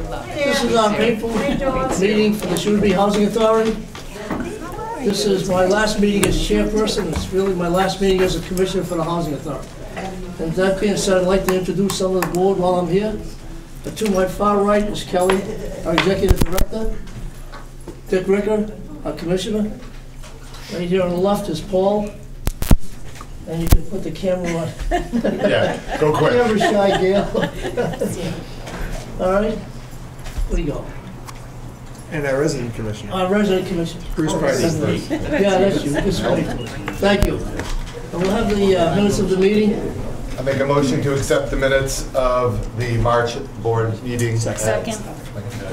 This is our April meeting for the Shrewsbury Housing Authority. This is my last meeting as chairperson. It's really my last meeting as a commissioner for the Housing Authority. And that being said, I'd like to introduce some of the board while I'm here. To my far right is Kelly, our executive director. Dick Ricker, our commissioner. Right here on the left is Paul. And you can put the camera on. Yeah, go quick. Camera shy, Gail. All right, what do you got? And our resident commissioner. Our resident commissioner. Bruce Price. Yeah, that's you. It's funny. Thank you. And we'll have the minutes of the meeting. I make a motion to accept the minutes of the March board meeting. Second.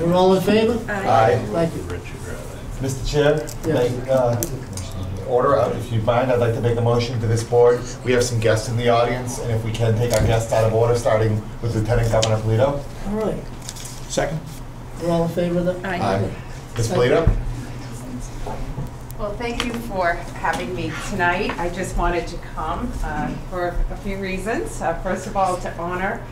We're all in favor? Aye. Thank you. Mr. Chair, Yes. order, if you mind, I'd like to make a motion to this board. We have some guests in the audience, and if we can take our guests out of order, starting with Lieutenant Governor Polito. All right. Second. We're all in favor of that? Aye. Ms. Polito? Well, thank you for having me tonight. I just wanted to come for a few reasons. First of all, to honor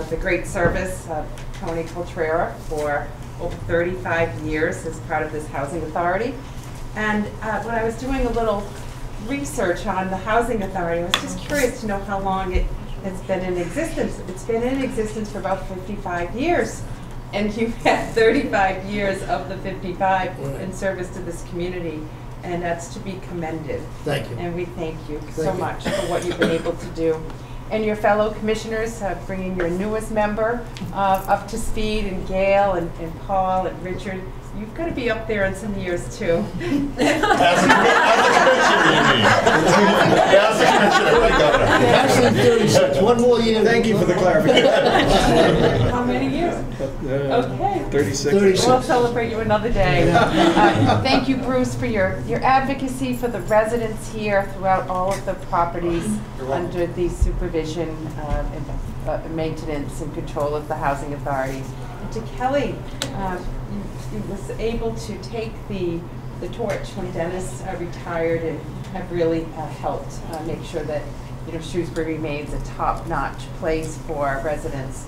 the great service of Tony Coltrera for over 35 years as part of this housing authority. And when I was doing a little research on the housing authority, I was just curious to know how long it has been in existence. It's been in existence for about 55 years. And you've had 35 years of the 55 in service to this community, and that's to be commended. Thank you. And we thank you so much for what you've been able to do. And your fellow commissioners, bringing your newest member up to speed, and Gail and Paul and Richard. You've got to be up there in some years too. As a commissioner, right, Governor? Actually, 36. One more year. Thank you for the clarification. How many years? Okay. 36. 36. We'll celebrate you another day. Thank you, Bruce, for your advocacy for the residents here throughout all of the properties under the supervision and maintenance and control of the Housing Authority. And to Kelly, you was able to take the torch when Dennis retired and have really helped make sure that Shrewsbury remains a top-notch place for residents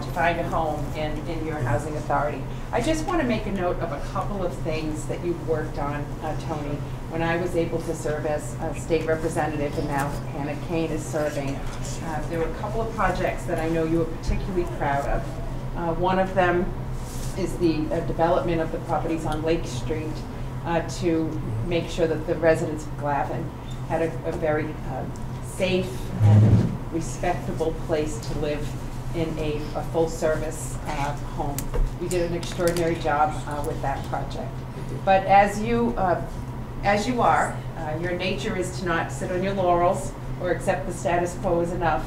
to find a home in your housing authority. I just want to make a note of a couple of things that you've worked on, Tony. When I was able to serve as a state representative, and now Hannah Kane is serving, there were a couple of projects that I know you were particularly proud of. One of them is the development of the properties on Lake Street to make sure that the residents of Glavin had a very safe and respectable place to live in a full-service home. We did an extraordinary job with that project. But as you are, your nature is to not sit on your laurels or accept the status quo is enough.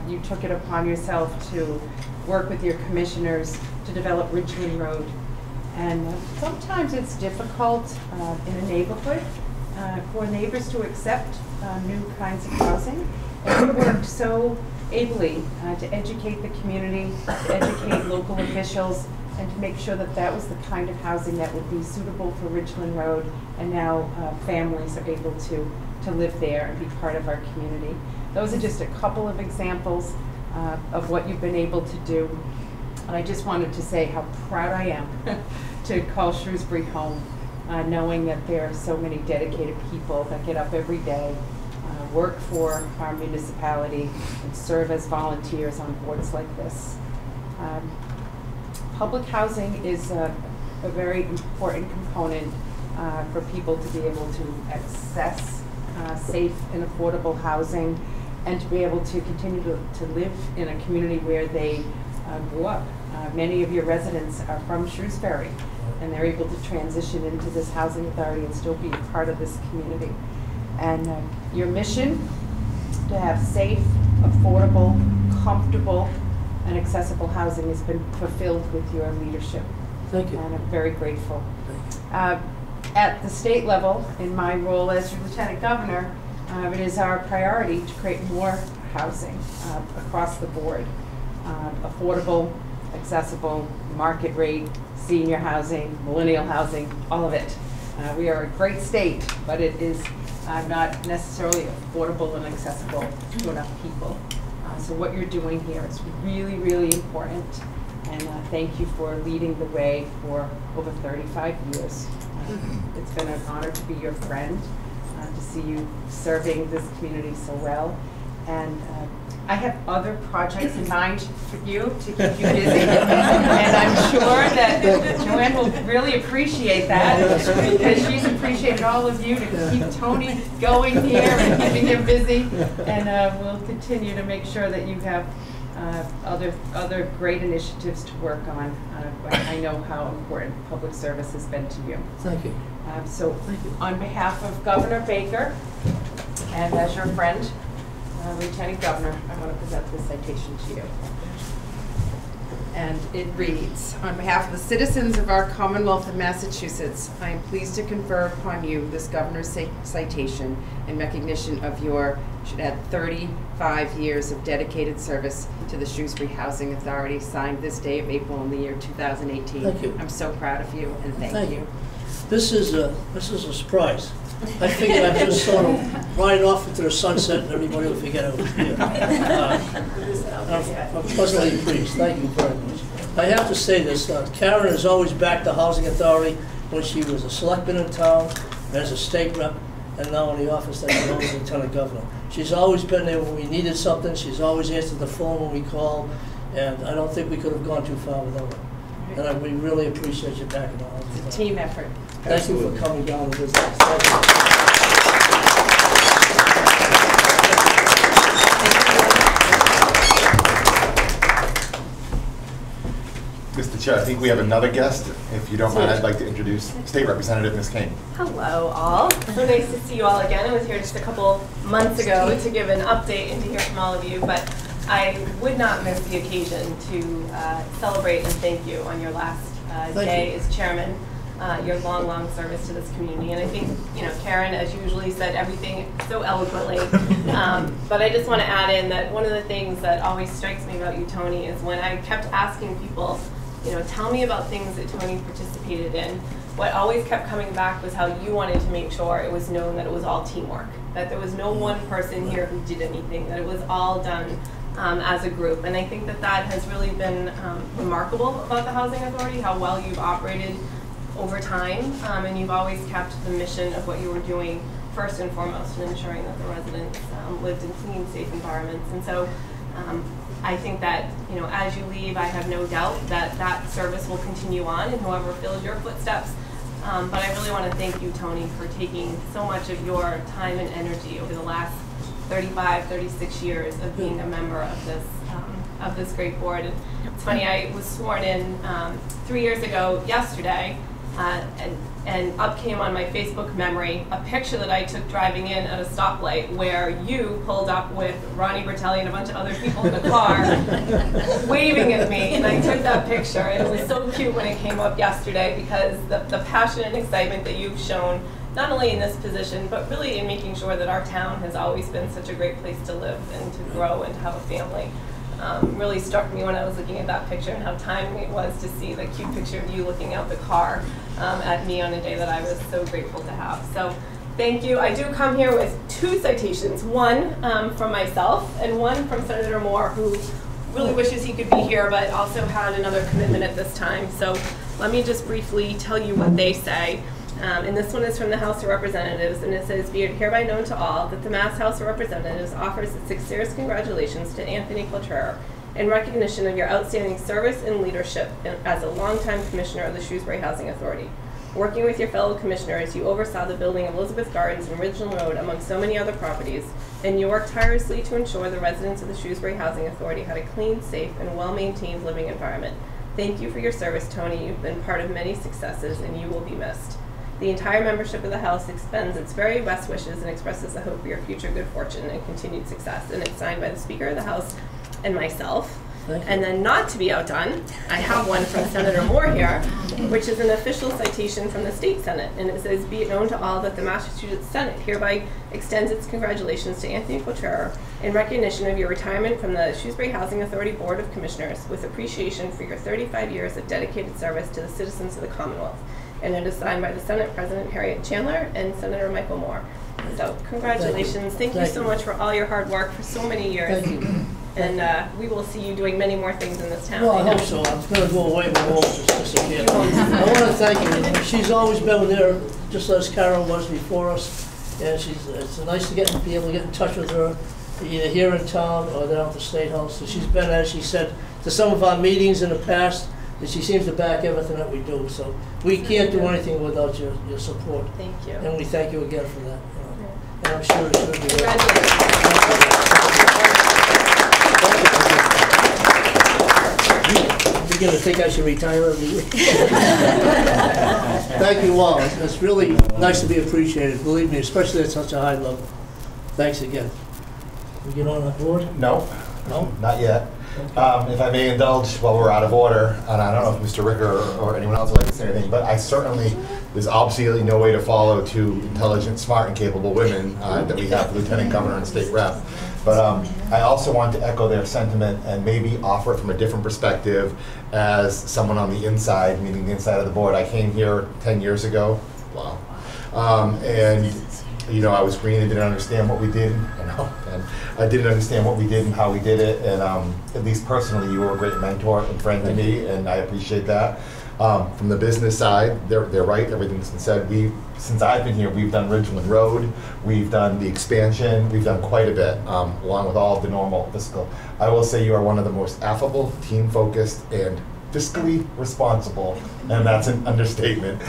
You took it upon yourself to work with your commissioners to develop Ridgeland Road. And sometimes it's difficult in a neighborhood for neighbors to accept new kinds of housing. And you worked so ably to educate the community, to educate local officials, and to make sure that that was the kind of housing that would be suitable for Ridgeland Road, and now families are able to live there and be part of our community. Those are just a couple of examples of what you've been able to do. And I just wanted to say how proud I am to call Shrewsbury home, knowing that there are so many dedicated people that get up every day, work for our municipality, and serve as volunteers on boards like this. Public housing is a very important component for people to be able to access safe and affordable housing, and to be able to continue to live in a community where they grew up. Many of your residents are from Shrewsbury, and they're able to transition into this housing authority and still be part of this community. And your mission to have safe, affordable, comfortable, and accessible housing has been fulfilled with your leadership. Thank you. And I'm very grateful. At the state level, in my role as Lieutenant Governor, it is our priority to create more housing across the board. Affordable, accessible, market rate, senior housing, millennial housing, all of it. We are a great state, but it is not necessarily affordable and accessible to enough people. So what you're doing here is really, really important. And thank you for leading the way for over 35 years. It's been an honor to be your friend, to see you serving this community so well. And I have other projects in mind for you to keep you busy. And I'm sure that Joanne will really appreciate that, because she's appreciated all of you to keep Tony going here and keeping him busy. And we'll continue to make sure that you have other great initiatives to work on. I know how important public service has been to you. Thank you. So on behalf of Governor Baker, and as your friend, Lieutenant Governor, I want to present this citation to you. And it reads, on behalf of the citizens of our Commonwealth of Massachusetts, I am pleased to confer upon you this governor's citation in recognition of your, should add 35 years of dedicated service to the Shrewsbury Housing Authority, signed this day of April in the year 2018. Thank you. I'm so proud of you, and thank you. This is a surprise. I figured I'd just sort of ride off into the sunset and everybody will forget I was here. I'm pleasantly pleased. Thank you very much. I have to say this, Karen has always backed the Housing Authority when she was a selectman in town, as a state rep, and now in the office that she owns Lieutenant Governor. She's always been there when we needed something. She's always answered the phone when we call, and I don't think we could have gone too far without her. And we really appreciate you backing the Housing Authority. It's a team effort. Thank you for coming down to visit us. Thank you. Mr. Chair, I think we have another guest. If you don't mind, I'd like to introduce State Representative Ms. Kane. Hello, all. So nice to see you all again. I was here just a couple months ago to give an update and to hear from all of you, but I would not miss the occasion to celebrate and thank you on your last day as chairman. Your long service to this community. And I think, you know, Karen, as usually, said everything so eloquently. But I just want to add in that one of the things that always strikes me about you, Tony, is when I kept asking people, you know, tell me about things that Tony participated in, what always kept coming back was how you wanted to make sure it was known that it was all teamwork, that there was no one person here who did anything, that it was all done as a group. And I think that that has really been remarkable about the Housing Authority, how well you've operated over time, and you've always kept the mission of what you were doing first and foremost in ensuring that the residents lived in clean, safe environments. And so I think that, you know, as you leave, I have no doubt that that service will continue on and whoever fills your footsteps. But I really want to thank you, Tony, for taking so much of your time and energy over the last 35, 36 years of being a member of this great board. And it's funny, I was sworn in 3 years ago yesterday, and up came on my Facebook memory a picture that I took driving in at a stoplight where you pulled up with Ronnie Bertelli and a bunch of other people in the car waving at me, and I took that picture, and it was so cute when it came up yesterday, because the passion and excitement that you've shown, not only in this position, but really in making sure that our town has always been such a great place to live and to grow and to have a family. Really struck me when I was looking at that picture, and how timely it was to see the cute picture of you looking out the car at me on a day that I was so grateful to have. So thank you. I do come here with 2 citations, one from myself and one from Senator Moore, who really wishes he could be here but also had another commitment at this time. So let me just briefly tell you what they say. And this one is from the House of Representatives, and it says, be it hereby known to all that the Mass House of Representatives offers its sincerest congratulations to Anthony Cloutier in recognition of your outstanding service and leadership as a longtime commissioner of the Shrewsbury Housing Authority. Working with your fellow commissioners, you oversaw the building of Elizabeth Gardens and Ridgeland Road, among so many other properties, and you worked tirelessly to ensure the residents of the Shrewsbury Housing Authority had a clean, safe, and well-maintained living environment. Thank you for your service, Tony. You've been part of many successes, and you will be missed. The entire membership of the House extends its very best wishes and expresses a hope for your future good fortune and continued success. And it's signed by the Speaker of the House and myself. And then, not to be outdone, I have one from Senator Moore here, which is an official citation from the State Senate. And it says, be it known to all that the Massachusetts Senate hereby extends its congratulations to Anthony Cloutier in recognition of your retirement from the Shrewsbury Housing Authority Board of Commissioners, with appreciation for your 35 years of dedicated service to the citizens of the Commonwealth. And it is signed by the Senate President Harriet Chandler and Senator Michael Moore. So congratulations. Thank you so much for all your hard work for so many years. Thank you. And we will see you doing many more things in this town. Well, I know. hope so. I'm gonna go away my role just a kid. I wanna thank you. She's always been there, just as Carol was before us. And it's nice to be able to get in touch with her, either here in town or down at the State House. So she's been, as she said, to some of our meetings in the past, and she seems to back everything that we do. So we can't do anything without your support. Thank you. And we thank you again for that. And I'm sure it should be. Congratulations. You're gonna think I should retire every year. Thank you all. It's really nice to be appreciated, believe me, especially at such a high level. Thanks again. We get on the board? No, No? not yet. If I may indulge while we're out of order, and I don't know if Mr. Ricker or anyone else would like to say anything, but I certainly, there's absolutely no way to follow two intelligent, smart, and capable women that we have, the Lieutenant Governor and State Rep. But I also want to echo their sentiment and maybe offer it from a different perspective as someone on the inside, meaning the inside of the board. I came here 10 years ago. Wow. And you know, I was green and didn't understand what we did. And I didn't understand what we did and how we did it. And at least personally, you were a great mentor and friend to me, and I appreciate that. From the business side, they're right. Everything's been said. Since I've been here, we've done Ridgeland Road, we've done the expansion, we've done quite a bit, along with all of the normal fiscal. I will say you are one of the most affable, team-focused, and fiscally responsible, and that's an understatement,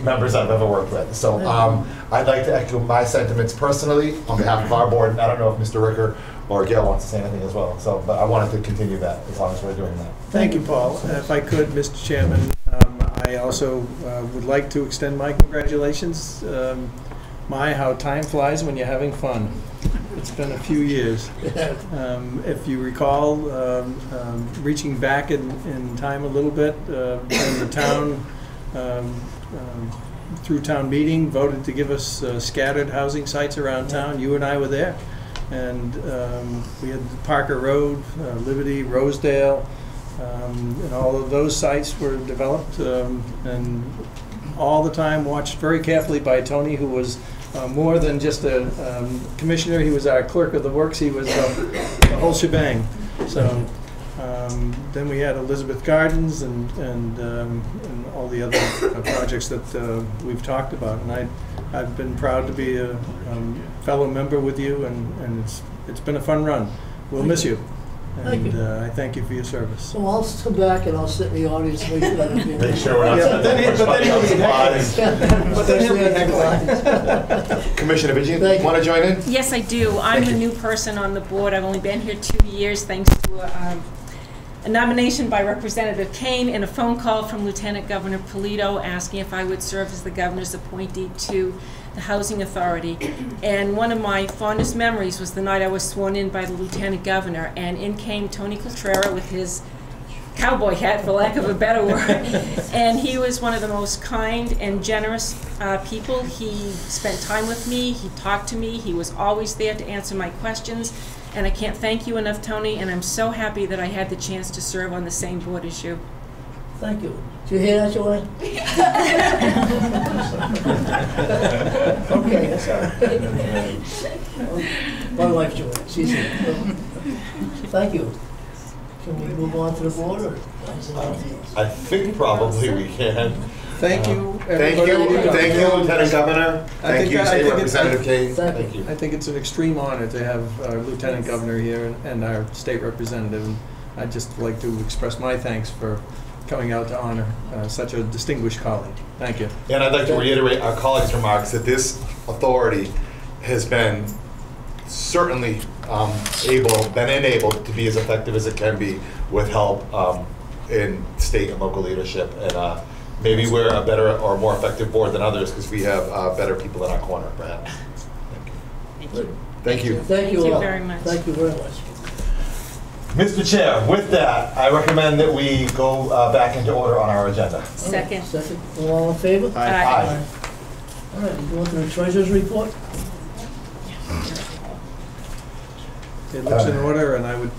members I've ever worked with. So I'd like to echo my sentiments personally on behalf of our board. And I don't know if Mr. Ricker or Gail wants to say anything as well. So, but I wanted to continue that as long as we're doing that. Thank you, Paul. If I could, Mr. Chairman, I also would like to extend my congratulations. How time flies when you're having fun. It's been a few years. If you recall, reaching back in time a little bit, when the town, through town meeting, voted to give us scattered housing sites around town. You and I were there. And we had Parker Road, Liberty, Rosedale, and all of those sites were developed, and all the time watched very carefully by Tony, who was more than just a commissioner. He was our clerk of the works. He was the whole shebang. So then we had Elizabeth Gardens and all the other projects that we've talked about. And I've been proud to be a fellow member with you, and it's been a fun run. We'll miss you. And I thank you for your service. So I'll come back and I'll sit in the audience and Make sure we're not spending too much money on supplies. Commissioner Vigil, want to join in? Yes, I do. I'm a new person on the board. I've only been here 2 years, thanks to a nomination by Representative Kane and a phone call from Lieutenant Governor Polito asking if I would serve as the governor's appointee to the Housing Authority. And one of my fondest memories was the night I was sworn in by the Lieutenant Governor, and in came Tony Coltrera with his cowboy hat, for lack of a better word. And he was one of the most kind and generous people. He spent time with me, he talked to me, he was always there to answer my questions. And I can't thank you enough, Tony, and I'm so happy that I had the chance to serve on the same board as you. Thank you. Did you hear that, Joanne? Okay, that's all right. My wife, Joanne, she's here. Thank you. Can we move on to the board, or? I think probably we can. Thank you, Thank everybody. you, Lieutenant Governor. Thank you, State Representative Kane. Thank you. I think it's an extreme honor to have our Lieutenant Governor here and our state representative. And I'd just like to express my thanks for coming out to honor such a distinguished colleague. Thank you. And I'd like to reiterate our colleagues' remarks that this authority has been certainly enabled to be as effective as it can be with help in state and local leadership. And maybe we're a better or more effective board than others because we have better people in our corner, perhaps. Thank you. Thank you. Thank you Thank you all. very much. Thank you very much. Mr. Chair, with that, I recommend that we go back into order on our agenda. Second. Second. All in favor? Aye. All right, we go to the treasurer's report. It looks in order, and I would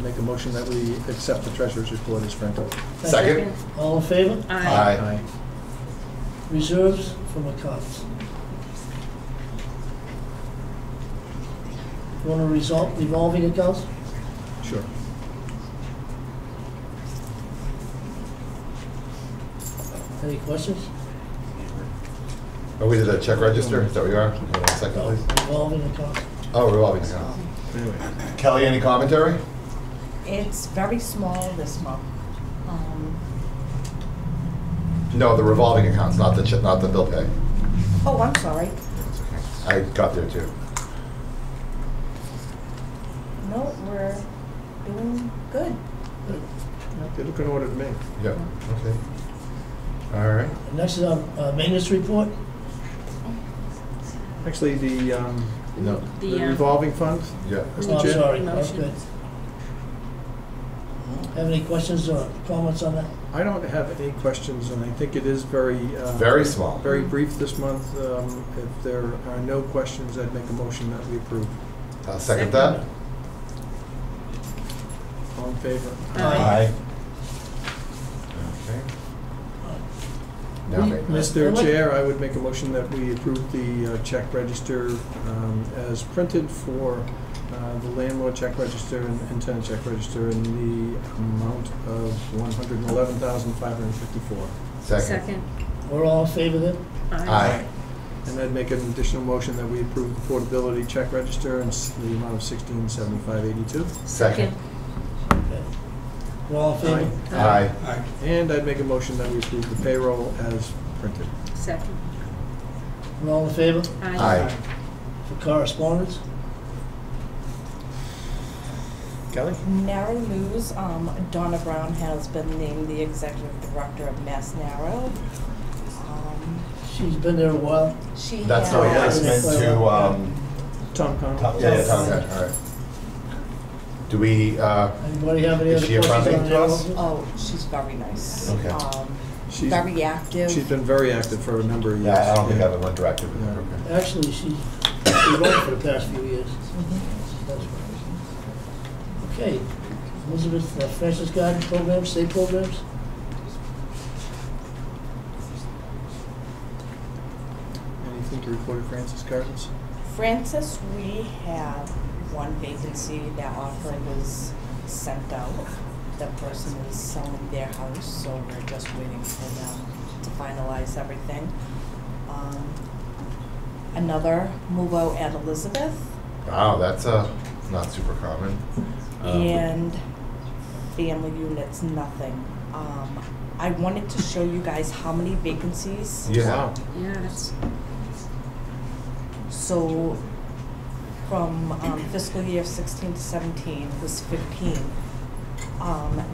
make a motion that we accept the treasurer's report as printed. Second. All in favor? Aye. Reserves from accounts. You want to resolve revolving accounts? Sure. Any questions? Oh, we did a check register, is that where you are? Hold on a second, No, please. revolving accounts. Oh, revolving account. Anyway, Kelly, any commentary? It's very small this month. No, the revolving accounts, not the not the bill pay. Oh, I'm sorry. I got there too. No, we're doing good. they look in order to me. Yep, okay. All right. Next is our maintenance report. Actually, the No. the revolving fund, Yeah. Mr. Oh, Chair? sorry, Motion. okay. Have any questions or comments on that? I don't have any questions, and I think it is very, Very small. very brief this month. If there are no questions, I'd make a motion that we approve. I'll second that. All in favor? Aye. Okay. Now, Mr. Chair, I would make a motion that we approve the check register as printed for the landlord check register and tenant check register in the amount of $111,554. Second. We're all in favor then? Aye. And I'd make an additional motion that we approve the portability check register in the amount of $1675.82. Second. Okay. We're all in favor? Aye. And I'd make a motion that we approve the payroll as printed. Second. We're all in favor? Aye. For correspondence? Kelly? Narrow news, Donna Brown has been named the executive director of Mass Narrow. She's been there a while. She That's has, the replacement to, Tom Connell? yeah, Tom, okay, all right. Do we, Anybody have any Is other she a questions friendly on to the us? office? oh, she's very nice. Okay. She's- Very active. She's been very active for a number of years. yeah, I don't think I've ever interacted with her. Yeah. Okay. Actually, she's run for the past few years. That's right. Okay, Elizabeth, Francis Garden programs, state programs? Anything to report, Francis Gardens? Francis, we have one vacancy. That offer was sent out. That person is selling their house, so we're just waiting for them to finalize everything. Another move out at Elizabeth, Wow, that's not super common. and family units, nothing. I wanted to show you guys how many vacancies. Yeah. Wow. Yeah, that's, So from fiscal year 16 to 17 was 15.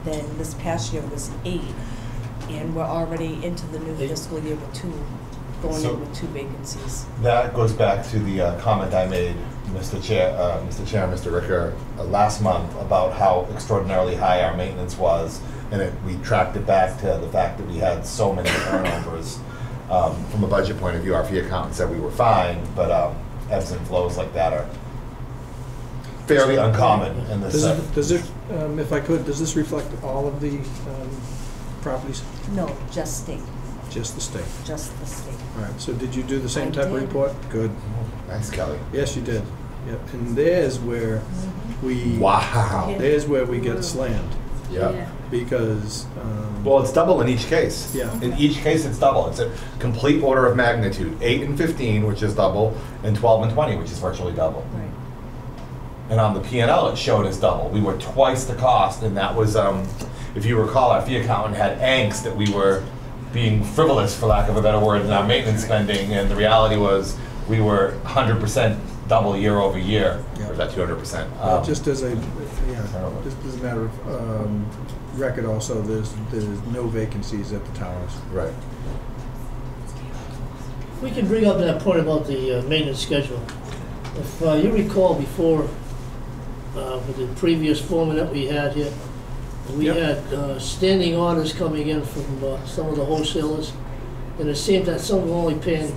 Then this past year was 8. And we're already into the new fiscal year with going So- in with 2 vacancies. That goes back to the comment I made, Mr. Chair, Mr. Ricker, last month about how extraordinarily high our maintenance was, and we tracked it back to the fact that we had so many turnovers. From a budget point of view, our fee accountant said we were fine, but ebbs and flows like that are fairly uncommon in this. Does it, if I could, does this reflect all of the properties? No, just state, Just the state? just the state. All right, so did you do the same I type of did. report? Good. Nice, Kelly. Yes, you did. Yep, and there's where we, Wow. there's where we get slammed, Yeah. yeah. because, Well, it's double in each case. Yeah. In each case, it's double. It's a complete order of magnitude. 8 and 15, which is double, and 12 and 20, which is virtually double. Right. And on the P&L, it showed as double. We were twice the cost, and that was, if you recall, our fee accountant had angst that we were being frivolous, for lack of a better word, in our maintenance spending, and the reality was we were 100% double year over year. Yeah. Or is that 200%? just as a, just as a matter of record also, there's no vacancies at the towers. Right. We can bring up that point about the maintenance schedule. If you recall before, with the previous foreman that we had here, we Yep. had standing orders coming in from some of the wholesalers, and it seemed that some were only paying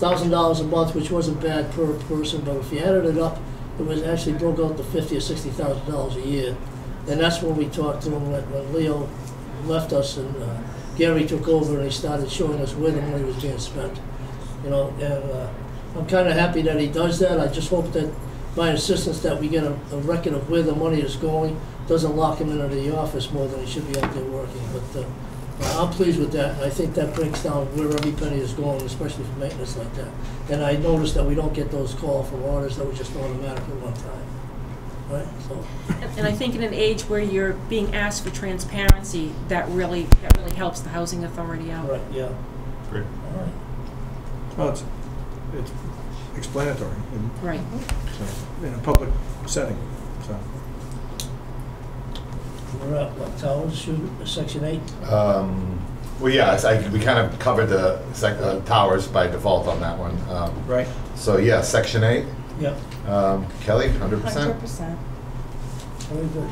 $1,000 a month, which wasn't bad per person, but if you added it up, it was actually broke out to $50,000 or $60,000 a year. And that's when we talked to him when Leo left us and Gary took over and he started showing us where the money was being spent. You know, and I'm kind of happy that he does that. I just hope that my insistence that we get a record of where the money is going doesn't lock him into the office more than he should be out there working. But I'm pleased with that, and I think that breaks down where every penny is going, especially for maintenance like that. And I noticed that we don't get those calls from orders that were just automatic at one time. Right? So. And I think in an age where you're being asked for transparency, that really helps the housing authority out. Right, yeah. Great. All right. Well, it's explanatory Right. in a public setting, so. We're at what, towers, section 8? Well, yeah, we kind of covered the towers by default on that one. Right. So, yeah, section 8. Yep, Kelly, 100%. 100%. very good.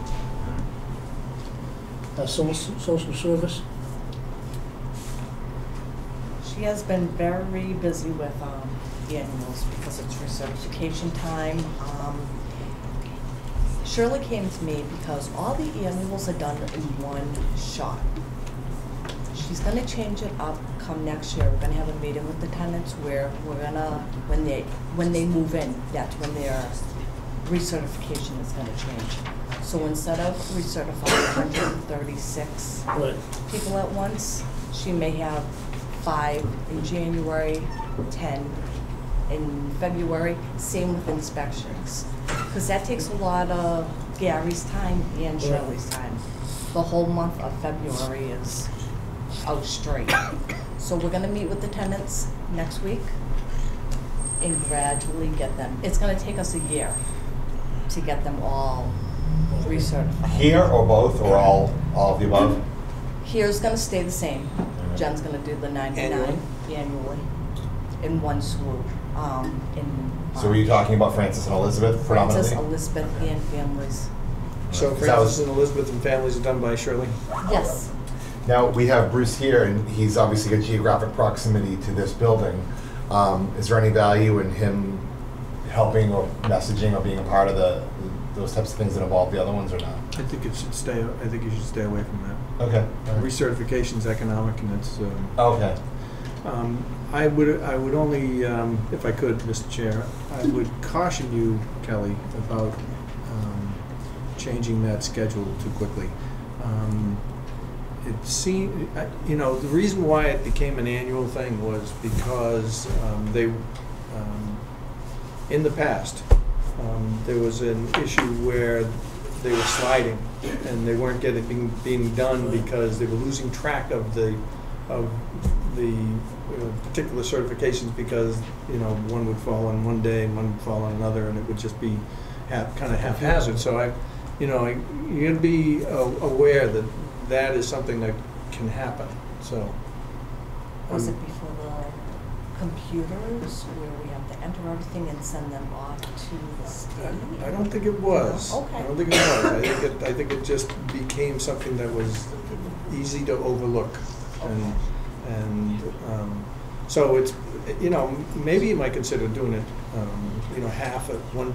Social service? She has been very busy with annuals because it's recertification time. Shirley came to me because all the annuals are done in one shot. She's gonna change it up come next year. We're gonna have a meeting with the tenants where we're gonna, when they move in, that's when their recertification is gonna change. So instead of recertifying 136 Right. people at once, she may have 5 in January, 10 in February, same with inspections. Because that takes a lot of Gary's time and Shirley's time. The whole month of February is out straight. So we're gonna meet with the tenants next week and gradually get them. It's gonna take us a year to get them all recertified. Here or both, or all of the above? Here's gonna stay the same. Jen's gonna do the 99 annually in one swoop. So were you talking about Francis and Elizabeth predominantly? Francis, Elizabeth, and families. So Francis and Elizabeth and families are done by Shirley? Yes. Now, we have Bruce here, and he's obviously got geographic proximity to this building. Is there any value in him helping or messaging or being a part of those types of things that involve the other ones, or not? I think you should stay away from that. Okay. Recertification's economic, and it's. Okay. I would only, if I could, Mr. Chair, I would caution you, Kelly, about changing that schedule too quickly. It seemed, the reason why it became an annual thing was because in the past, there was an issue where they were sliding and they weren't being done because they were losing track of the particular certifications, because one would fall on one day and one would fall on another, and it would just be kind of haphazard. So you're going to be aware that that is something that can happen. So Was it before the computers where we have to enter everything and send them off to the state? I don't think it was. Okay. I don't think it was. I think it just became something that was easy to overlook. So it's, maybe you might consider doing it, half at one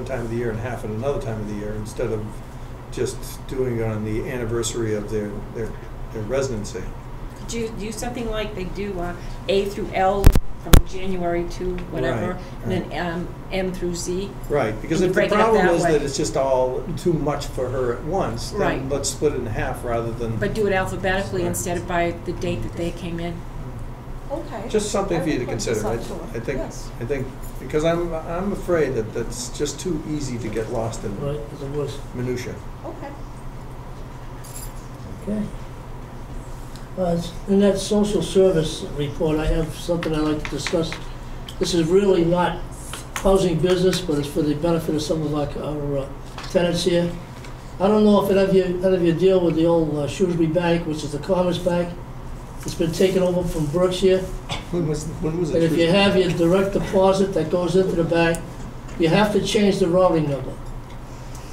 time of the year and half at another time of the year, instead of just doing it on the anniversary of their residency. Could you do something like they do A through L from January to whatever, Right, and then M through Z? Right, because And if the break it up problem that is way. that it's just all too much for her at once, then Right. let's split it in half rather than. But do it alphabetically Right. instead of by the date that they came in? Okay. Just something I for you to will put this consider. up to her. I think, Yes. because I'm afraid that that's just too easy to get lost in Right, as it was. minutia. Okay. Okay. In that social service report, I have something I'd like to discuss. This is really not housing business, but it's for the benefit of some of our tenants here. I don't know if any of you deal with the old Shrewsbury Bank, which is the Commerce Bank. It's been taken over from Berkshire. When was it? And if you have your direct deposit that goes into the bank, you have to change the routing number.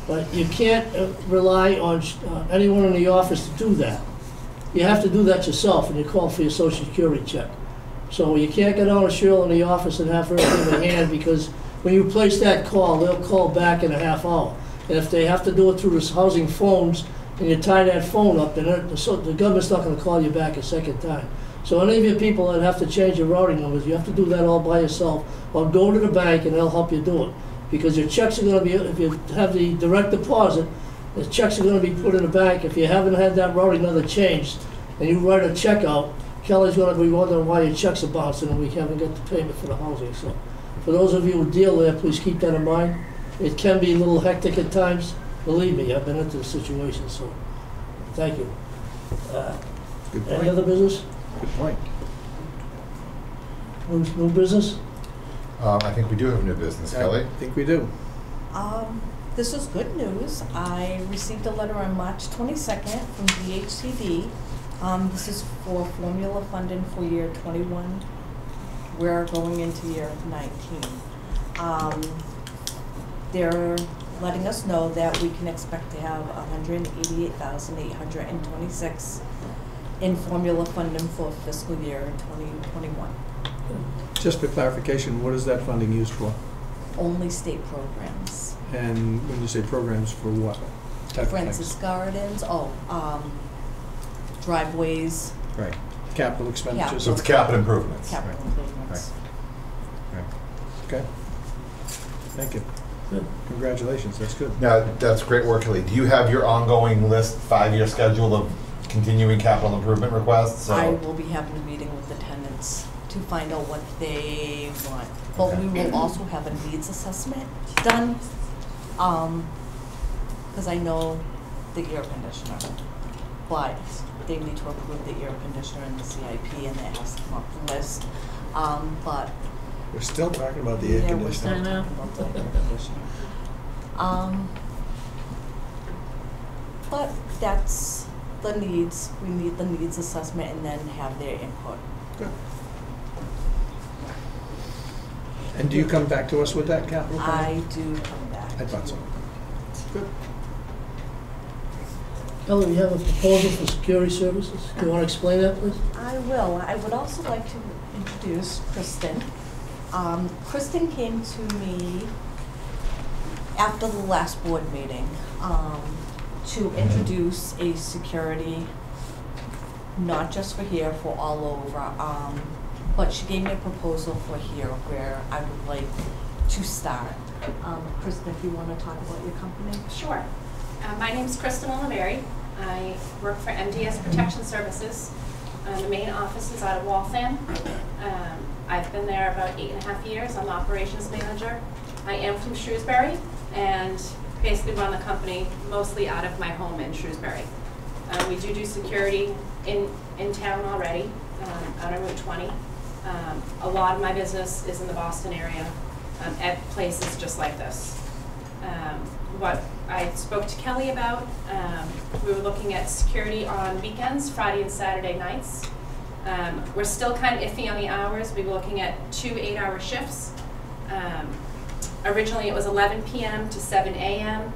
But you can't rely on anyone in the office to do that. You have to do that yourself, and you call for your social security check. So you can't get on a Cheryl in the office and have her give a hand, because when you place that call, they'll call back in a half hour. And if they have to do it through the housing phones, and you tie that phone up, then the government's not going to call you back a second time. So any of you people that have to change your routing numbers, you have to do that all by yourself, or go to the bank and they'll help you do it. because your checks are gonna be, if you have the direct deposit, the checks are gonna be put in the bank. If you haven't had that routing number changed, and you write a check out, Kelly's gonna be wondering why your checks are bouncing and we haven't got the payment for the housing, so. For those of you who deal there, please keep that in mind. It can be a little hectic at times, believe me, I've been into the situation, so, thank you. Good Any point. other business? Good point. New business? I think we do have new business, Kelly. I think we do. This is good news. I received a letter on March 22nd from DHCD. This is for formula funding for year 21. We're going into year 19. They're letting us know that we can expect to have 188,826 in formula funding for fiscal year 2021. Just for clarification, what is that funding used for? Only state programs. And when you say programs, for what type of Francis things? Gardens, driveways, Right. Capital expenditures? So it's capital improvements. capital Right. improvements. Okay. Thank you. Good. Congratulations, that's good. Now, that's great work, Kelly. Do you have your ongoing list, 5-year schedule of continuing capital improvement requests? I will be having a meeting with the tenants to find out what they want. But Okay. we will also have a needs assessment done, because I know the air conditioner, but they need to approve the air conditioner and the CIP, and that has to come up the list. But We're still talking about the air yeah, we're conditioner. still talking about the air conditioner. But that's the needs. We need the needs assessment and then have their input. Good. And do you come back to us with that capital plan? I do come back. I thought so. Good. Kelly, we have a proposal for security services. Do you want to explain that, please? I will. I would also like to introduce Kristen. Kristen came to me after the last board meeting to introduce a security, not just for here, for all over. But she gave me a proposal for here where I would like to start. Kristen, if you want to talk about your company. Sure. My name's Kristen Olivieri. I work for MDS Protection Services. The main office is out of Waltham. I've been there about 8.5 years. I'm the operations manager. I am from Shrewsbury and basically run the company mostly out of my home in Shrewsbury. We do security in town already, out on Route 20. A lot of my business is in the Boston area at places just like this. What I spoke to Kelly about, we were looking at security on weekends, Friday and Saturday nights. We're still kind of iffy on the hours. We were looking at 2 8-hour shifts. Originally it was 11 p.m. to 7 a.m.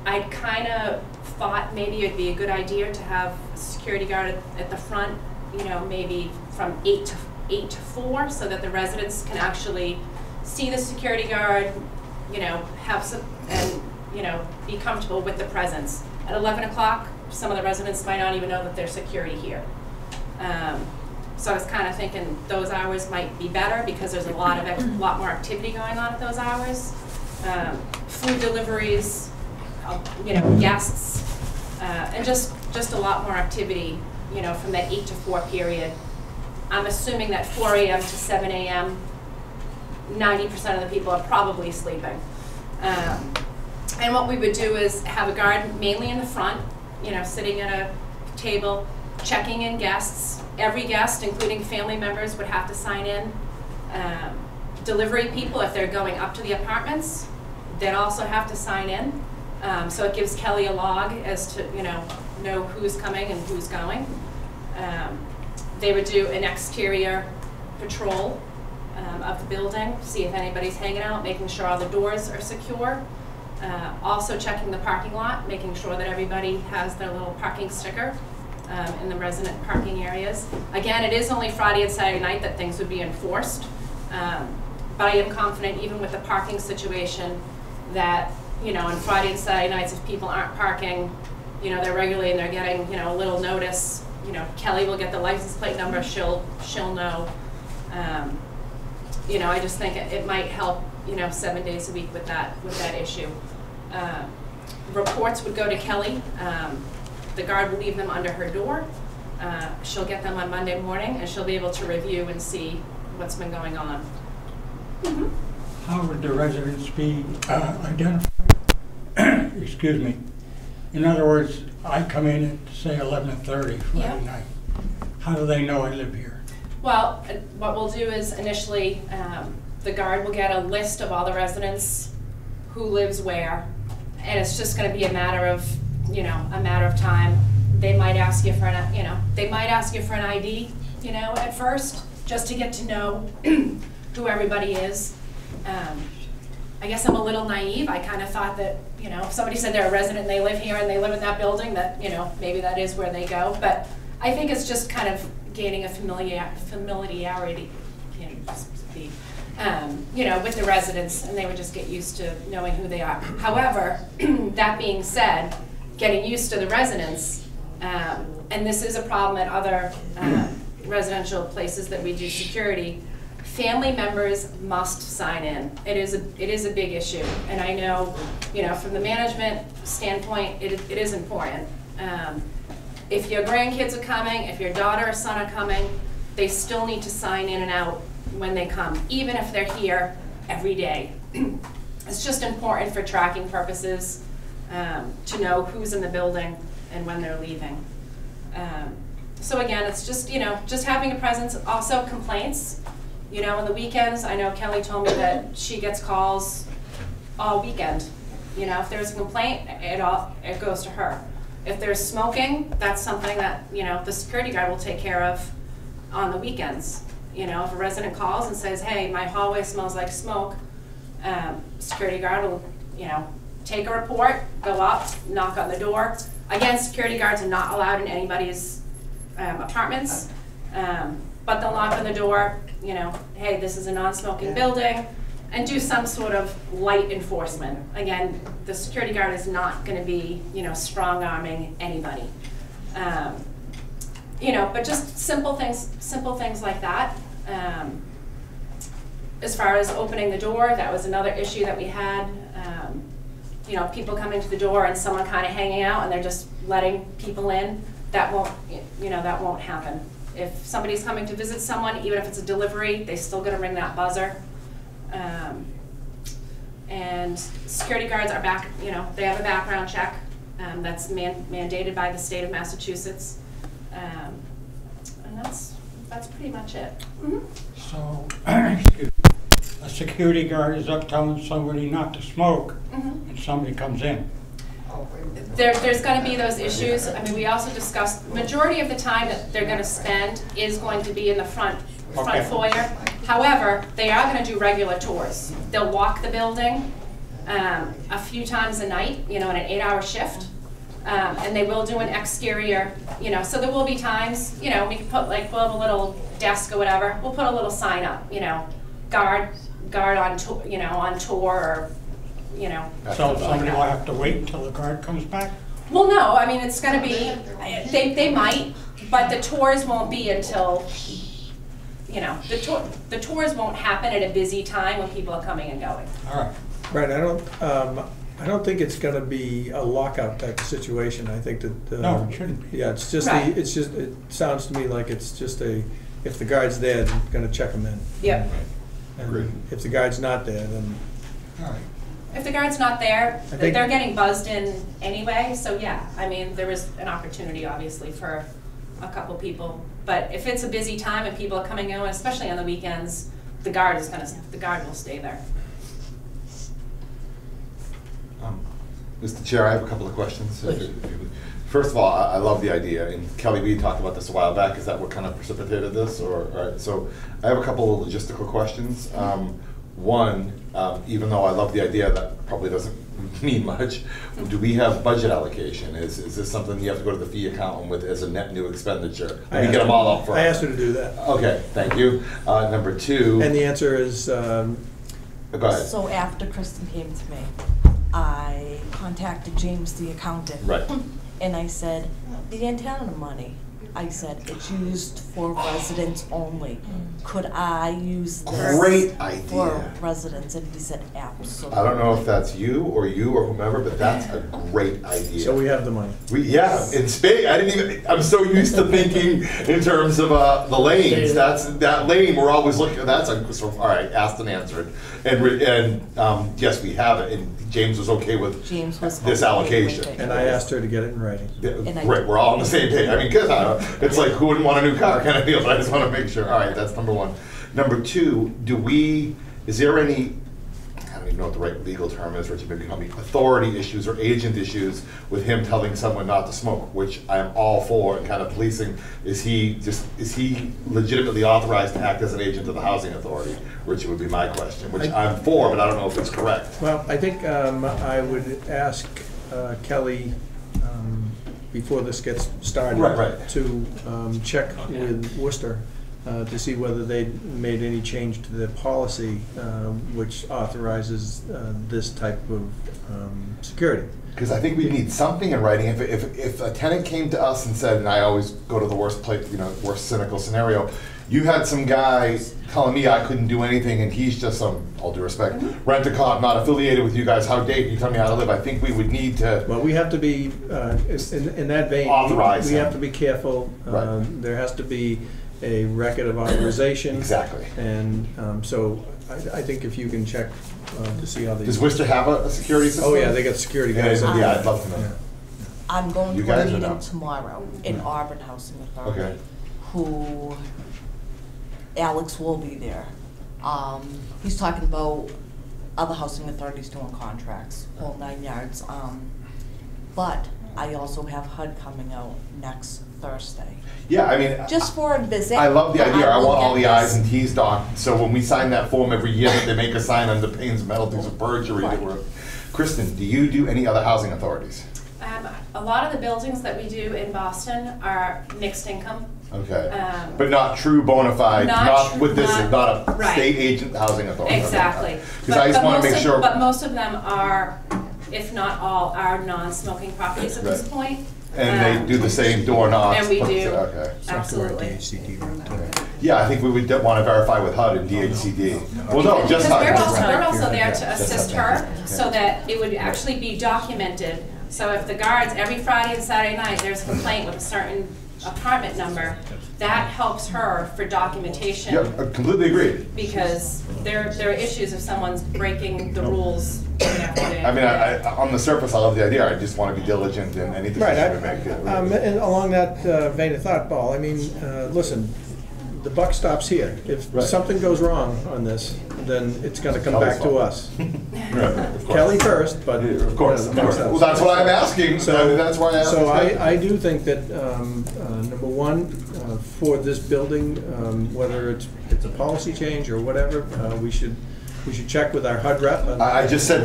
I kind of thought maybe it'd be a good idea to have a security guard at the front, you know, maybe from 8 to 4, so that the residents can actually see the security guard, you know, have some, and, you know, be comfortable with the presence. At 11 o'clock, some of the residents might not even know that there's security here. So I was kind of thinking those hours might be better because there's a lot more activity going on at those hours. Food deliveries, you know, guests, and just a lot more activity, you know, from that 8 to 4 period. I'm assuming that 4 a.m. to 7 a.m., 90% of the people are probably sleeping. And what we would do is have a guard mainly in the front, you know, sitting at a table, checking in guests. Every guest, including family members, would have to sign in. Delivery people, if they're going up to the apartments, they'd also have to sign in. So it gives Kelly a log as to, you know who's coming and who's going. They would do an exterior patrol of the building, see if anybody's hanging out, making sure all the doors are secure. Also checking the parking lot, making sure that everybody has their little parking sticker in the resident parking areas. Again, it is only Friday and Saturday night that things would be enforced, but I am confident even with the parking situation that, you know, on Friday and Saturday nights, if people aren't parking, you know, they're regularly and they're getting, you know, a little notice, you know, Kelly will get the license plate number, she'll know. You know, I just think it might help 7 days a week with that issue. Reports would go to Kelly. The guard will leave them under her door. She'll get them on Monday morning, and she'll be able to review and see what's been going on. How would the residents be identified? Excuse me. In other words, I come in at, say, 11:30 Friday night. How do they know I live here? Well, what we'll do is initially, the guard will get a list of all the residents, who lives where, and it's just going to be a matter of time. They might ask you for an ID, at first, just to get to know who everybody is. I guess I'm a little naive. I kind of thought that, if somebody said they're a resident and they live here and they live in that building, that, maybe that is where they go. But I think it's just kind of gaining a familiarity, with the residents, and they would just get used to knowing who they are. However, that being said, getting used to the residents, and this is a problem at other residential places that we do security, family members must sign in. It is a big issue, and I know, from the management standpoint, it is important. If your grandkids are coming, if your daughter or son are coming, they still need to sign in and out when they come, even if they're here every day. It's just important for tracking purposes, to know who's in the building and when they're leaving. So again, it's just, just having a presence. Also complaints, on the weekends. I know Kelly told me that she gets calls all weekend. If there's a complaint, it goes to her. If there's smoking, that's something that, the security guard will take care of on the weekends. If a resident calls and says, hey, my hallway smells like smoke, security guard will, take a report, go up, knock on the door. Again, security guards are not allowed in anybody's apartments, but they'll knock on the door, hey, this is a non-smoking building, and do some sort of light enforcement. Again, the security guard is not going to be, strong-arming anybody. But just simple things like that. As far as opening the door, that was another issue that we had. People coming to the door and someone kind of hanging out and they're just letting people in. That won't happen. If somebody's coming to visit someone, even if it's a delivery, they still gotta ring that buzzer. And security guards are back, they have a background check that's mandated by the state of Massachusetts. And that's pretty much it. So, excuse me, a security guard is up telling somebody not to smoke, and somebody comes in. There's going to be those issues. I mean, we also discussed, majority of the time that they're going to spend is going to be in the front foyer. However, they are going to do regular tours. They'll walk the building a few times a night, in an 8-hour shift. And they will do an exterior, so there will be times, we can put we'll have a little desk or whatever. We'll put a little sign up, guard on tour, on tour, or, So somebody will have to wait until the guard comes back? Well, no, I mean, it's going to be, they might, but the tours won't be until, the tours won't happen at a busy time when people are coming and going. All right. Right, I don't think it's going to be a lockout type of situation. I think that No, it shouldn't be. yeah, it's just Right. it sounds to me like it's just if the guard's there, they're going to check them in. Yep. And if the guard's not there, then All right. If the guard's not there, I think- they're getting buzzed in anyway, so yeah, I mean, there is an opportunity, obviously, for a couple people. But if it's a busy time and people are coming in, especially on the weekends, the guard will stay there. Mr. Chair, I have a couple of questions. Please. First of all, I love the idea, and Kelly, we talked about this a while back. Is that what kind of precipitated this? All right, so I have a couple of logistical questions. One, even though I love the idea, that probably doesn't mean much. Do we have budget allocation? Is this something you have to go to the fee accountant with as a net new expenditure? Let me get them all up front. I asked her to do that. Okay, thank you. Number two. And the answer is, Go ahead. So after Kristen came to me, I contacted James, the accountant. Right. And I said, the antenna money, I said, it's used for residents only. Could I use this Great for idea. residents? And he said, absolutely. I don't know if that's you or whomever, but that's a great idea. So we have the money. Yeah, in Spain, I'm so used to thinking in terms of the lanes. That lane, we're always looking, all right, asked and answered. And yes, we have it, and James was okay with James was this okay allocation. with it. And I asked her to get it in writing. Great, we're all on the same page. I mean, because it's like, who wouldn't want a new car kind of deal, but I just want to make sure. All right, that's number one. Number two, is there any, I don't even know what the right legal term is, Richard, maybe help me, authority issues or agent issues with him telling someone not to smoke, which I am all for and kind of policing. Is he legitimately authorized to act as an agent of the housing authority? Richard would be my question, which I'm for, but I don't know if it's correct. Well, I think I would ask Kelly, before this gets started, Right. to check with Worcester to see whether they made any change to their policy which authorizes this type of security. Because I think we need something in writing. If a tenant came to us and said, and I always go to the worst cynical scenario, you had some guy telling me I couldn't do anything, and he's just all due respect, rent-a-cop, not affiliated with you guys. How dare you tell me how to live? I think we would need to. Well, we have to be in that vein. Authorize we him. have to be careful. Right. There has to be a record of authorization. Exactly. And so I think if you can check to see how they. Does Worcester have a security system? Oh yeah, they got security guys. Yeah, I'd love to know. Yeah. I'm going You to a guys or meeting no? tomorrow in Auburn Housing Authority. Okay. Who, Alex will be there. He's talking about other housing authorities doing contracts, whole 9 yards. But I also have HUD coming out next Thursday. Yeah, I mean, Just for a visit. I love the idea. I will want all get the I's this. and T's dotted. So when we sign that form every year that they make us sign under pains of penalties of perjury, that we're. Kristen, do you do any other housing authorities? A lot of the buildings that we do in Boston are mixed income. Okay. But not true bona fide, not with this, not a right. state agent housing authority. Exactly. Because I just want to make sure. But most of them are, if not all, are non-smoking properties at this Right. point. And they do the same door knocks. And we but- do. Okay. Absolutely. Yeah, I think we would want to verify with HUD and DHCD. Well, no, just Because HUD. we're also there to assist her, so that it would actually be documented. So if the guards, every Friday and Saturday night, there's a complaint with a certain apartment number, that helps her for documentation. Yep, I completely agreed. Because there are issues if someone's breaking the rules day after day. I mean, I on the surface, I love the idea. I just want to be diligent in any decision Right. we make. And along that vein of thought, Paul, I mean, listen, the buck stops here. If Right. something goes wrong on this, then it's going to come back to us. Right, of course. Kelly first, but. Of course, the of buck course. stops. Well, that's what I'm asking. I mean, that's why I asked. So this I do think that, number one, for this building, whether it's a policy change or whatever, we should check with our HUD rep. I just said,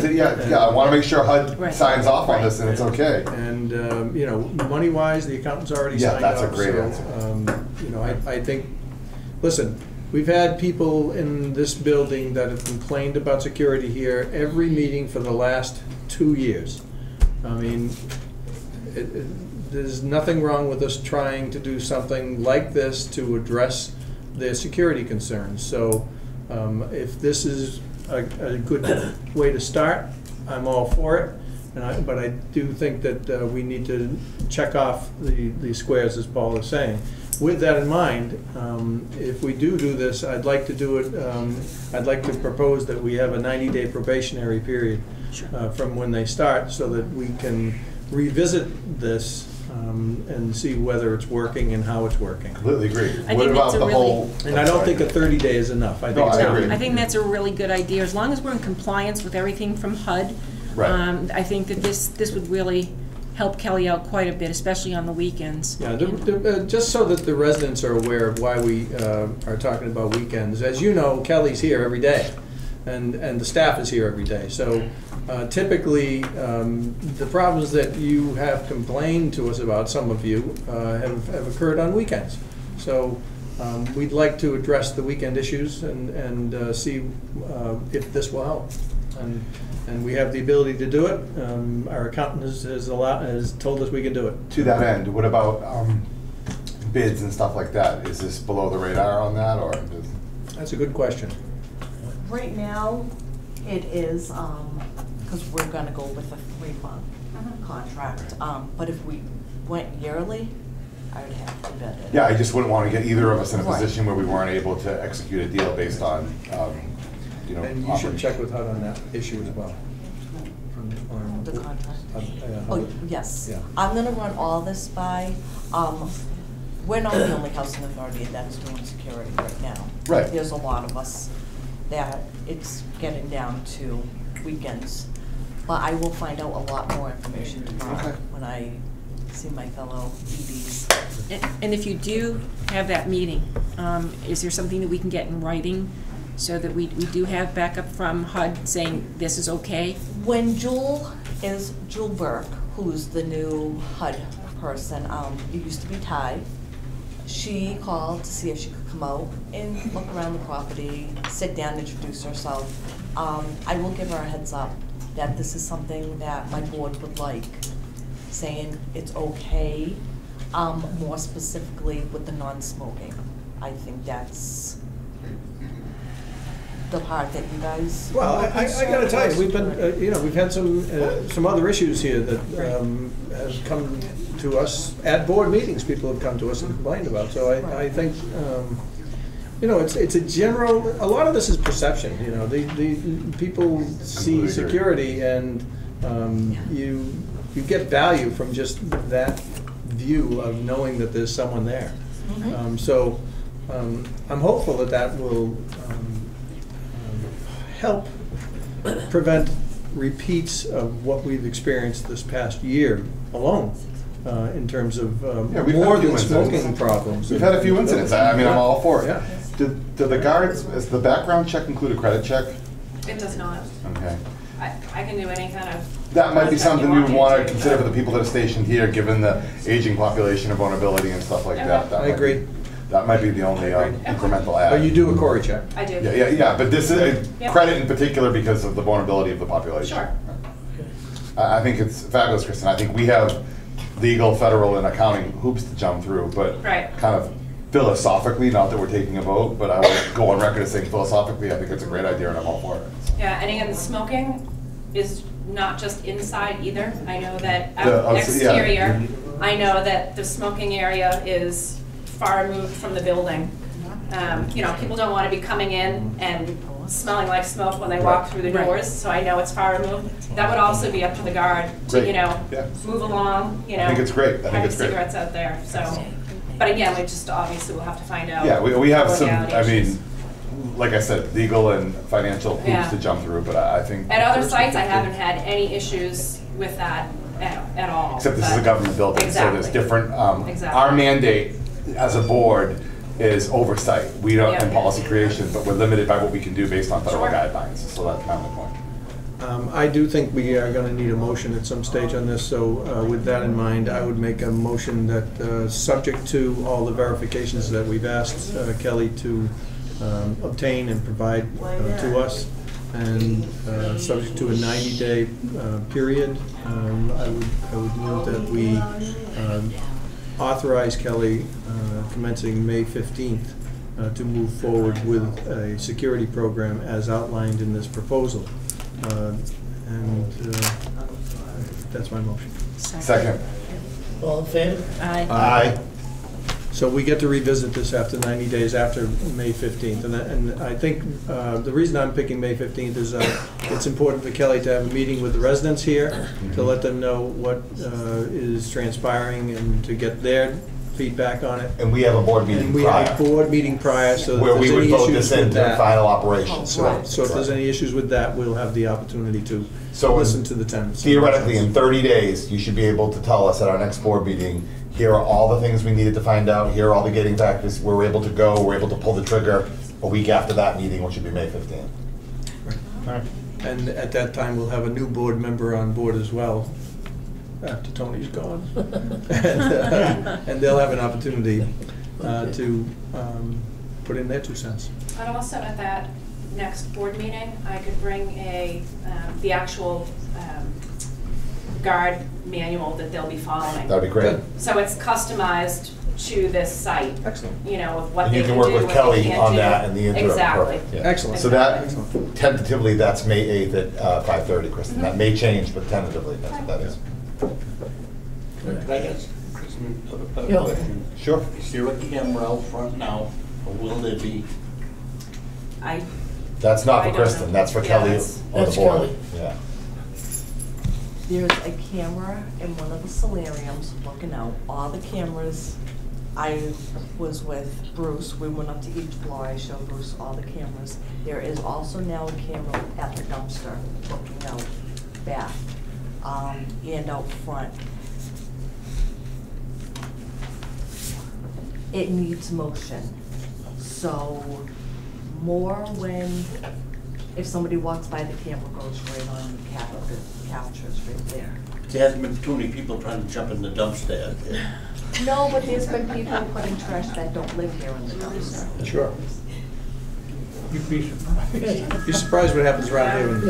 I want to make sure HUD Right. signs off on this and it's okay. And, money-wise, the accountant's already Yeah, signed that's a off. great So, answer. I think, listen, we've had people in this building that have complained about security here every meeting for the last 2 years. I mean, there's nothing wrong with us trying to do something like this to address their security concerns. So if this is a good way to start, I'm all for it. But I do think that we need to check off the squares, as Paul is saying. With that in mind, if we do this, I'd like to do it, I'd like to propose that we have a 90-day probationary period from when they start, so that we can revisit this and see whether it's working and how it's working. Completely agree. I What think about that's a the really- whole? And I don't think a 30-day is enough. I think No, it's I not. agree. I think that's a really good idea, as long as we're in compliance with everything from HUD. Right. I think that this would really help Kelly out quite a bit, especially on the weekends. Yeah, just so that the residents are aware of why we are talking about weekends. As you know, Kelly's here every day, and the staff is here every day. So typically, the problems that you have complained to us about, some of you, have occurred on weekends. So we'd like to address the weekend issues and see if this will help. And we have the ability to do it. Our accountant has told us we can do it. To that end, what about bids and stuff like that, is this below the radar on that, or? That's a good question. Right now, it is, because we're gonna go with a 3-month contract. But if we went yearly, I would have to bid it. Yeah, I just wouldn't want to get either of us in a Right. position where we weren't able to execute a deal based on, you know. And you should check with HUD on that issue as well. The contract. Yeah. Oh, yes. Yeah. I'm gonna run all this by, we're not the only housing authority that's doing security right now. Right. There's a lot of us that it's getting down to weekends. But I will find out a lot more information tomorrow Okay. when I see my fellow EDs. And if you do have that meeting, is there something that we can get in writing so that we do have backup from HUD saying this is okay? When Jewel Burke, who's the new HUD person, it used to be Ty, she called to see if she could come out and look around the property, sit down, introduce herself. I will give her a heads up that this is something that my board would like, saying it's okay, more specifically with the non-smoking. I think that's the part that you guys. Well, I gotta tell you, we've been, you know, we've had some other issues here that have come to us at board meetings. People have come to us and complained about. So I think, you know, it's a general. A lot of this is perception. You know, the people see security, and you get value from just that view of knowing that there's someone there. So I'm hopeful that that will help prevent repeats of what we've experienced this past year alone, in terms of Yeah, we've had more a few than incidents. smoking problems. We've had a few incidents. I mean, I'm all for it. Yeah. Do the guards, does the background check include a credit check? It does not. Okay. I can do any kind of. That might be contract something we would me want to consider for the people that are stationed here, given the aging population and vulnerability and stuff like that. That I might agree. be- That might be the only incremental add. But you do a Cory check. I do. Yeah, but this is Yep. credit in particular because of the vulnerability of the population. Sure. I think it's fabulous, Kristen. I think we have legal, federal, and accounting hoops to jump through, but Right. kind of philosophically, not that we're taking a vote, but I would go on record as saying philosophically, I think it's a great idea and I'm all for it. Yeah, and again, the smoking is not just inside either. I know that Yeah. exterior, I know that the smoking area is far removed from the building. You know, people don't want to be coming in and smelling like smoke when they walk through the doors, so I know it's far removed. That would also be up to the guard to, you know, Yeah. move along, you know. I think it's great. I think having it's great. cigarettes out there, so. But again, we just obviously will have to find out. Yeah, we have what some, the I allegations. mean, like I said, legal and financial hoops Yeah. to jump through, but I think. At other sites, I haven't had any issues with that at all. Except this is a but- government building, so there's Exactly. different, Exactly. our mandate as a board is oversight. We don't, Yeah. and policy creation, but we're limited by what we can do based on federal Sure. guidelines, so that's kind of the point. I do think we are going to need a motion at some stage on this, so with that in mind, I would make a motion that, subject to all the verifications that we've asked Kelly to obtain and provide to us, and subject to a 90-day period, I would move that we authorize Kelly, commencing May 15th, to move forward with a security program as outlined in this proposal. And that's my motion. Second. All in favor? Aye. So we get to revisit this after 90 days, after May 15th. And I think the reason I'm picking May 15th is it's important for Kelly to have a meeting with the residents here, to let them know what is transpiring and to get their feedback on it. And we have a board meeting And we have a prior, board meeting prior, so where if we there's would any vote issues this with into that. final operations. Right, so if there's Right. any issues with that, we'll have the opportunity to So listen to the tenants. Theoretically, in 30 days, you should be able to tell us at our next board meeting, here are all the things we needed to find out, here are all the gating factors, we're able to go, we're able to pull the trigger a week after that meeting, which would be May 15th. And at that time, we'll have a new board member on board as well, after Tony's gone. And they'll have an opportunity to put in their 2 cents. But also at that next board meeting, I could bring the actual guard manual that they'll be following. That'd be great. So it's customized to this site. Excellent. You know, of what And they you can can do, work with what Kelly they can't on do. that in the interim. Exactly. Perfect, yeah. Excellent. So that, Excellent. tentatively, that's May 8th at 5:30, Kristen. That may change, but tentatively, that's what that is. Could I ask a Yeah. question? Sure. Is there a camera out front now, or will there be? That's not I for don't Kristen, know. that's for Yeah, Kelly that's- on the That's board. Kelly. Yeah. There's a camera in one of the solariums looking out. All the cameras, I was with Bruce, we went up to each floor, I showed Bruce all the cameras. There is also now a camera at the dumpster looking out back, and out front. It needs motion, so more when, if somebody walks by, the camera goes right on the captures right there. There hasn't been too many people trying to jump in the dumpster out there. No, but there's been people putting trash that don't live here in the dumpster. Sure. You'd be surprised. Be surprised what happens around here when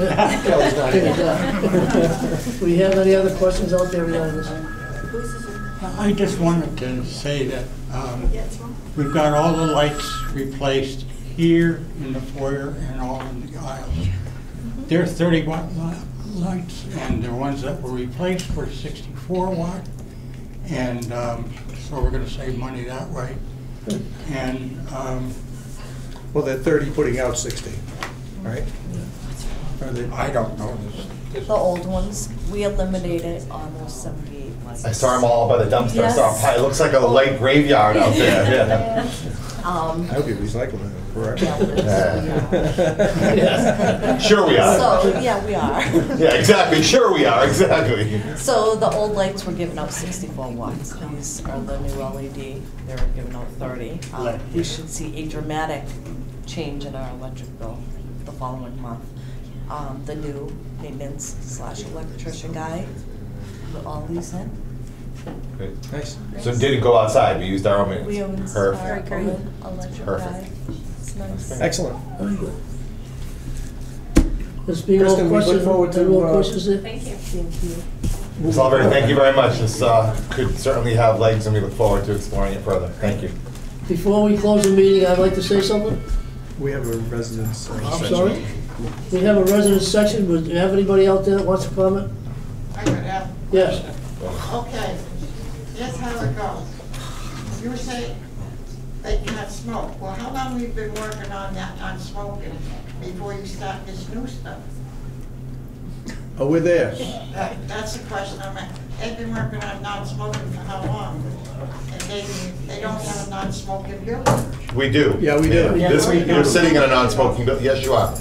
Kelly's not here. We have any other questions out there regarding this? I just wanted to say that we've got all the lights replaced here in the foyer and all in the aisles. They're 30-watt lights, and the ones that were replaced were 64-watt, and so we're going to save money that way. And Well, they're 30 putting out 60, right? Are they? I don't know this. The old ones, we eliminated almost 78 lights. I saw them all by the dumpster. I saw, Yes. it looks like a light graveyard out there. Yeah. I hope you recycle them, correct? Yeah, Sure we are. so, yeah, we are. Yeah, exactly. Sure we are, exactly. So the old lights were giving out 64 watts. These are the new LED. They're giving out 30. We should see a dramatic change in our electric bill the following month. The new maintenance/electrician guy put all these in. Great. Nice. So it didn't go outside. We used our own We maintenance. own our Perfect. own electric Perfect. guy. It's nice. Excellent. Very good. There's been no Kristen, we look questions, forward to, any more questions there? Thank you. Thank you. Ms. Alberti, thank you very much. This could certainly have legs, and we look forward to exploring it further. Thank you. Before we close the meeting, I'd like to say something. We have a residence. I'm section. sorry? We have a residence section. Do you have anybody out there that wants to comment? I could have, Yes. okay, here's how it goes. You say they can't smoke. Well, how long have you been working on that, on smoking, before you start this new stuff? Oh, we're there. That's the question I'm at. They've been working on non-smoking for how long? And they don't have a non-smoking building? We do. Yeah, we do. This week, you're sitting in a non-smoking building. Yes, you are.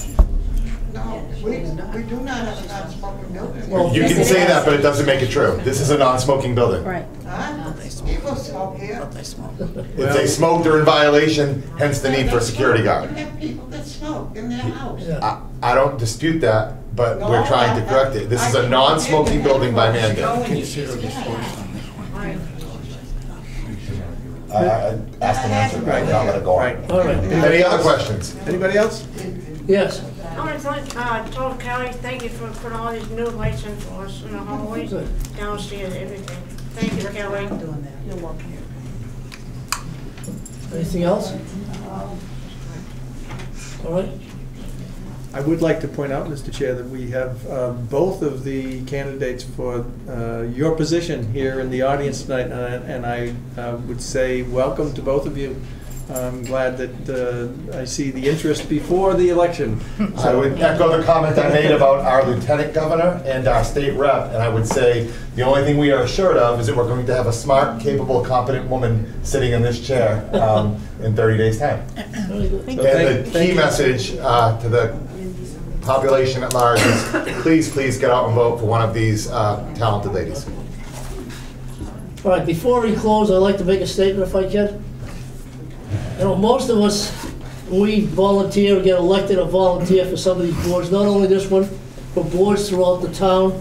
No, we do not have a non-smoking building. Well, You can say that, but it doesn't make it true. This is a non-smoking building. Right. Huh? People smoke here. If they smoke, they're in violation, hence the need for a security guard. We have people that smoke in their house. I don't dispute that, but we're trying to correct it. This is a non-smoking building by mandate. I asked an answer, right? Not let it go on. Right. All right. Any other questions? Anybody else? Yes. I want to thank, told Kelly, thank you for putting all these new lights in for us in the hallways, downstairs, everything. Thank you, Kelly. You're welcome. Anything else? All right. I would like to point out, Mr. Chair, that we have both of the candidates for your position here in the audience tonight, and I would say welcome to both of you. I'm glad that I see the interest before the election. I would echo the comment I made about our lieutenant governor and our state rep, and I would say the only thing we are assured of is that we're going to have a smart, capable, competent woman sitting in this chair in 30 days' time. Very good. And the key message to the population at large is please, please get out and vote for one of these talented ladies. All right, before we close, I'd like to make a statement if I can. You know, most of us, when we volunteer, get elected or volunteer for some of these boards, not only this one, but boards throughout the town,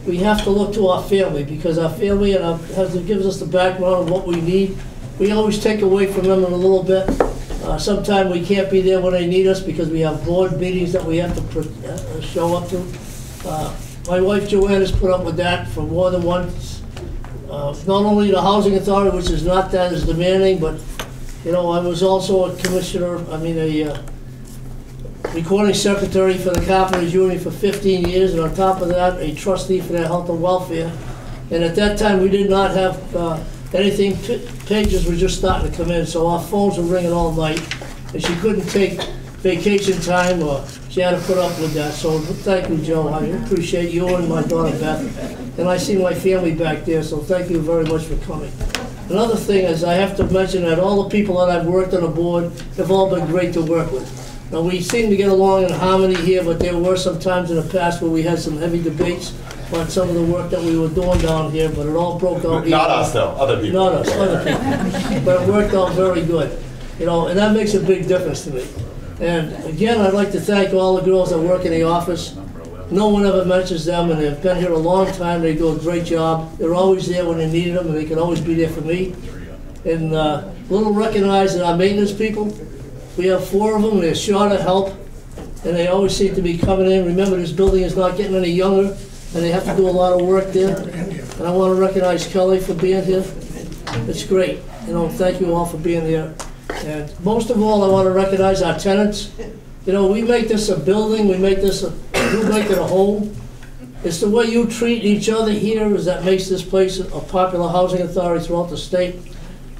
we have to look to our family, because our family gives us the background of what we need. We always take away from them in a little bit. Sometimes we can't be there when they need us because we have board meetings that we have to show up to. My wife Joanne has put up with that for more than once. not only the housing authority, which is not that as demanding, but, you know, I was also a commissioner, a recording secretary for the Carpenters Union for 15 years, and on top of that, a trustee for their health and welfare. And at that time, we did not have anything, pages were just starting to come in, so our phones were ringing all night, and she couldn't take vacation time, or she had to put up with that. So thank you, Joe. I appreciate you and my daughter Beth. And I see my family back there, so thank you very much for coming. Another thing is I have to mention that all the people that I've worked on the board have all been great to work with. Now, we seem to get along in harmony here, but there were some times in the past where we had some heavy debates on some of the work that we were doing down here, but it all broke out. Not us, though, other people. Not us, other people. But it worked out very good, you know, and that makes a big difference to me. And again, I'd like to thank all the girls that work in the office. No one ever mentions them, and they've been here a long time. They do a great job. They're always there when they needed them, and they can always be there for me. And a little recognized in our maintenance people. We have 4 of them. They're short of help, and they always seem to be coming in. Remember, this building is not getting any younger, and they have to do a lot of work there. And I want to recognize Kelly for being here. It's great. You know, thank you all for being here. And most of all, I want to recognize our tenants. You know, we make this a building, you make it a home. It's the way you treat each other here is that makes this place a popular housing authority throughout the state.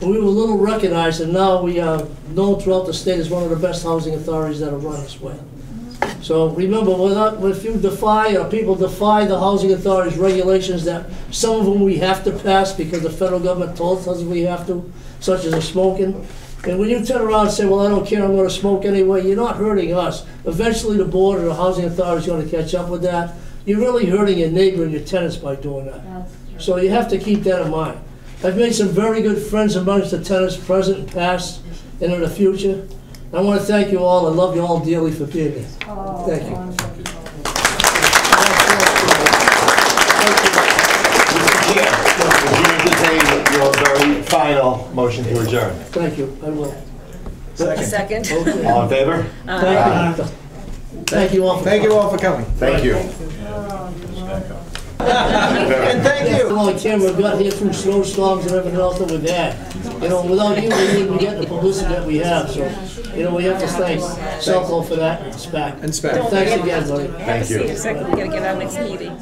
And we were a little recognized, and now we are known throughout the state as one of the best housing authorities that are run this way. So remember, if you defy, or people defy the housing authority's regulations, that some of them we have to pass because the federal government told us we have to, such as the smoking. And when you turn around and say, well, I don't care, I'm going to smoke anyway, you're not hurting us. Eventually the board or the housing authority is going to catch up with that. You're really hurting your neighbor and your tenants by doing that. So you have to keep that in mind. I've made some very good friends amongst the tenants, present and past, and in the future. I want to thank you all. I love you all dearly for being here. Thank you. Your very final motion to adjourn. Thank you, I will. Second. Okay. All in favor? Thank you. Thank you all for Thank you all for coming. Thank you. And thank you. Well, camera got here through snowstorms and everything else that we've had. You know, without you, we wouldn't be getting the publicity that we have. So, you know, we have to thank Celco for that and SPAC. And SPAC. Thanks again, buddy. Thank you. We gotta get our next meeting.